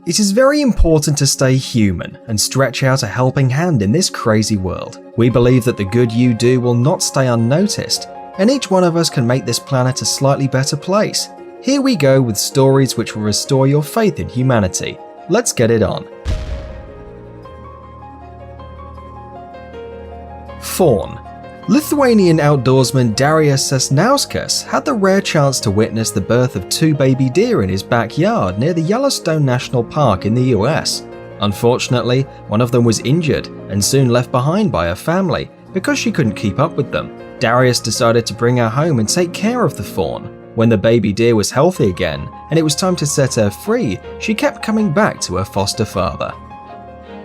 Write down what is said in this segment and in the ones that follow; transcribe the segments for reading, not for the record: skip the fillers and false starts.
It is very important to stay human and stretch out a helping hand in this crazy world. We believe that the good you do will not stay unnoticed, and each one of us can make this planet a slightly better place. Here we go with stories which will restore your faith in humanity. Let's get it on. Faun. Lithuanian outdoorsman Darius Sasnauskas had the rare chance to witness the birth of 2 baby deer in his backyard near the Yellowstone National Park in the US. Unfortunately, one of them was injured and soon left behind by her family because she couldn't keep up with them. Darius decided to bring her home and take care of the fawn. When the baby deer was healthy again and it was time to set her free, she kept coming back to her foster father.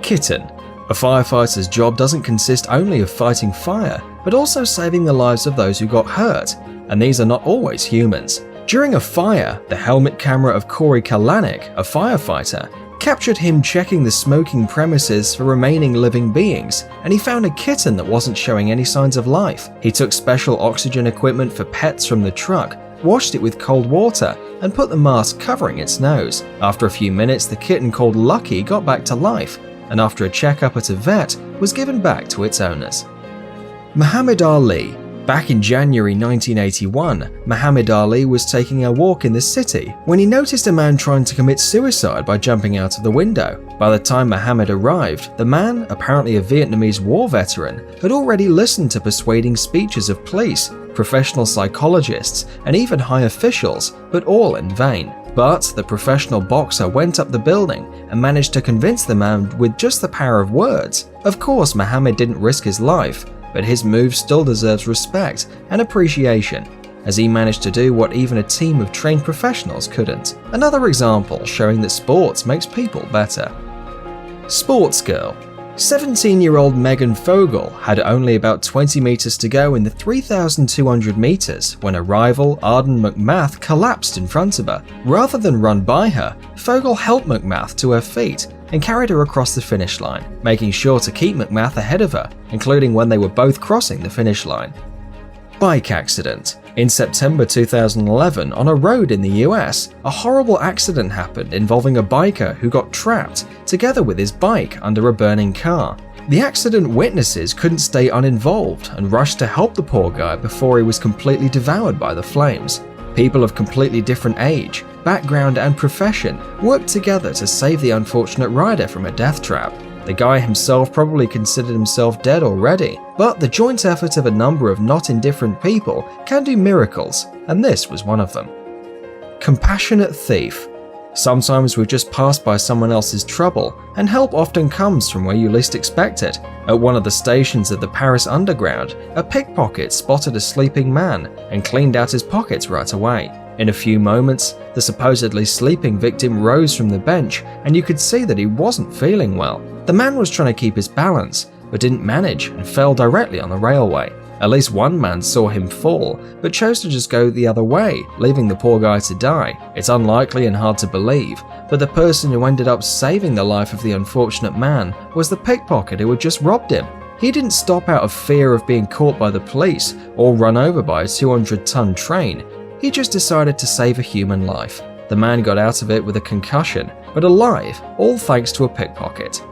Kitten. A firefighter's job doesn't consist only of fighting fire, but also saving the lives of those who got hurt, and these are not always humans. During a fire, the helmet camera of Corey Kalanick, a firefighter, captured him checking the smoking premises for remaining living beings, and he found a kitten that wasn't showing any signs of life. He took special oxygen equipment for pets from the truck, washed it with cold water, and put the mask covering its nose. After a few minutes, the kitten called Lucky got back to life, and after a checkup at a vet, was given back to its owners. Muhammad Ali. Back in January 1981, Muhammad Ali was taking a walk in the city when he noticed a man trying to commit suicide by jumping out of the window. By the time Muhammad arrived, the man, apparently a Vietnamese war veteran, had already listened to persuading speeches of police, professional psychologists, and even high officials, but all in vain. But the professional boxer went up the building and managed to convince the man with just the power of words. Of course, Muhammad didn't risk his life, but his move still deserves respect and appreciation, as he managed to do what even a team of trained professionals couldn't. Another example showing that sports makes people better. Sports girl. 17-year-old Megan Fogel had only about 20 meters to go in the 3,200 meters when a rival, Arden McMath, collapsed in front of her. Rather than run by her, Fogel helped McMath to her feet and carried her across the finish line, making sure to keep McMath ahead of her, including when they were both crossing the finish line. Bike accident. In September 2011, on a road in the US, a horrible accident happened involving a biker who got trapped together with his bike under a burning car. The accident witnesses couldn't stay uninvolved and rushed to help the poor guy before he was completely devoured by the flames. People of completely different age, background, and profession worked together to save the unfortunate rider from a death trap. The guy himself probably considered himself dead already, but the joint effort of a number of not indifferent people can do miracles, and this was one of them. Compassionate thief. Sometimes we just pass by someone else's trouble, and help often comes from where you least expect it. At one of the stations of the Paris Underground, a pickpocket spotted a sleeping man and cleaned out his pockets right away. In a few moments, the supposedly sleeping victim rose from the bench, and you could see that he wasn't feeling well. The man was trying to keep his balance, but didn't manage and fell directly on the railway. At least one man saw him fall, but chose to just go the other way, leaving the poor guy to die. It's unlikely and hard to believe, but the person who ended up saving the life of the unfortunate man was the pickpocket who had just robbed him. He didn't stop out of fear of being caught by the police or run over by a 200-ton train. He just decided to save a human life. The man got out of it with a concussion, but alive, all thanks to a pickpocket.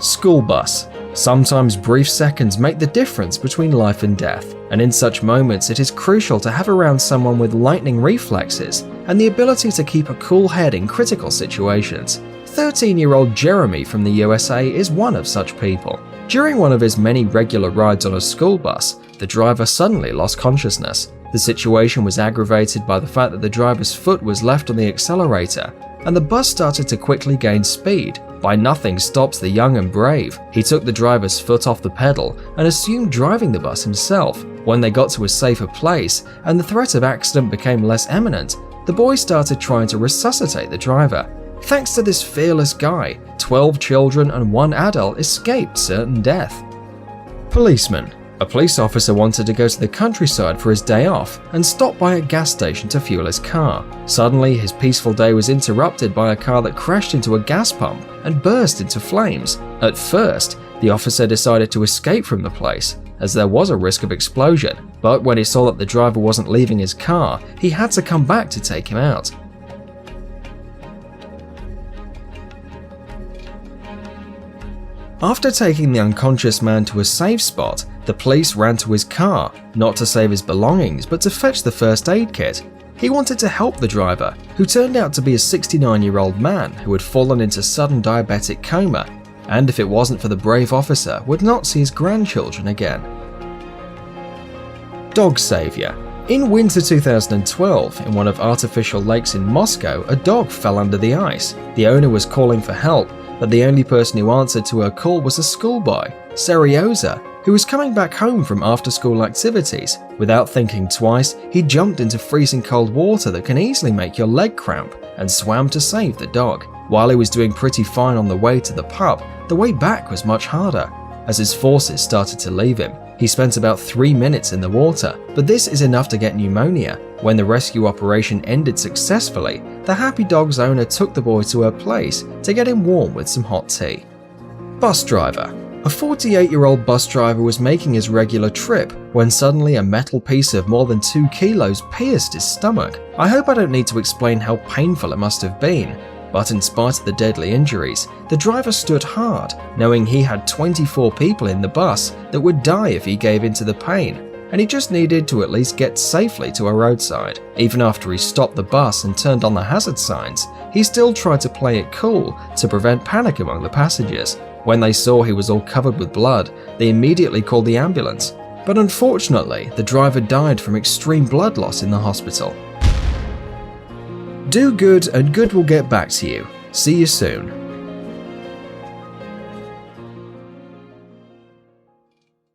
School bus. Sometimes brief seconds make the difference between life and death, and in such moments it is crucial to have around someone with lightning reflexes and the ability to keep a cool head in critical situations. 13-year-old Jeremy from the USA is one of such people. During one of his many regular rides on a school bus, the driver suddenly lost consciousness. The situation was aggravated by the fact that the driver's foot was left on the accelerator, and the bus started to quickly gain speed. By nothing stops the young and brave. He took the driver's foot off the pedal and assumed driving the bus himself. When they got to a safer place and the threat of accident became less imminent, the boy started trying to resuscitate the driver. Thanks to this fearless guy, 12 children and 1 adult escaped certain death. Policeman. A police officer wanted to go to the countryside for his day off and stopped by a gas station to fuel his car. Suddenly, his peaceful day was interrupted by a car that crashed into a gas pump and burst into flames. At first, the officer decided to escape from the place, as there was a risk of explosion, but when he saw that the driver wasn't leaving his car, he had to come back to take him out. After taking the unconscious man to a safe spot, the police ran to his car, not to save his belongings but to fetch the first aid kit. He wanted to help the driver, who turned out to be a 69-year-old man who had fallen into sudden diabetic coma, and if it wasn't for the brave officer, would not see his grandchildren again. Dog Savior. In winter 2012, in one of artificial lakes in Moscow, a dog fell under the ice. The owner was calling for help, but the only person who answered to her call was a schoolboy, Serioza, who was coming back home from after-school activities. Without thinking twice, he jumped into freezing cold water that can easily make your leg cramp and swam to save the dog. While he was doing pretty fine on the way to the pub, the way back was much harder. As his forces started to leave him, he spent about 3 minutes in the water, but this is enough to get pneumonia. When the rescue operation ended successfully, the happy dog's owner took the boy to her place to get him warm with some hot tea. Bus driver. A 48-year-old bus driver was making his regular trip when suddenly a metal piece of more than 2 kilos pierced his stomach. I hope I don't need to explain how painful it must have been, but in spite of the deadly injuries, the driver stood hard, knowing he had 24 people in the bus that would die if he gave in to the pain, and he just needed to at least get safely to a roadside. Even after he stopped the bus and turned on the hazard signs, he still tried to play it cool to prevent panic among the passengers. When they saw he was all covered with blood, they immediately called the ambulance, but unfortunately, the driver died from extreme blood loss in the hospital. Do good and good will get back to you. See you soon.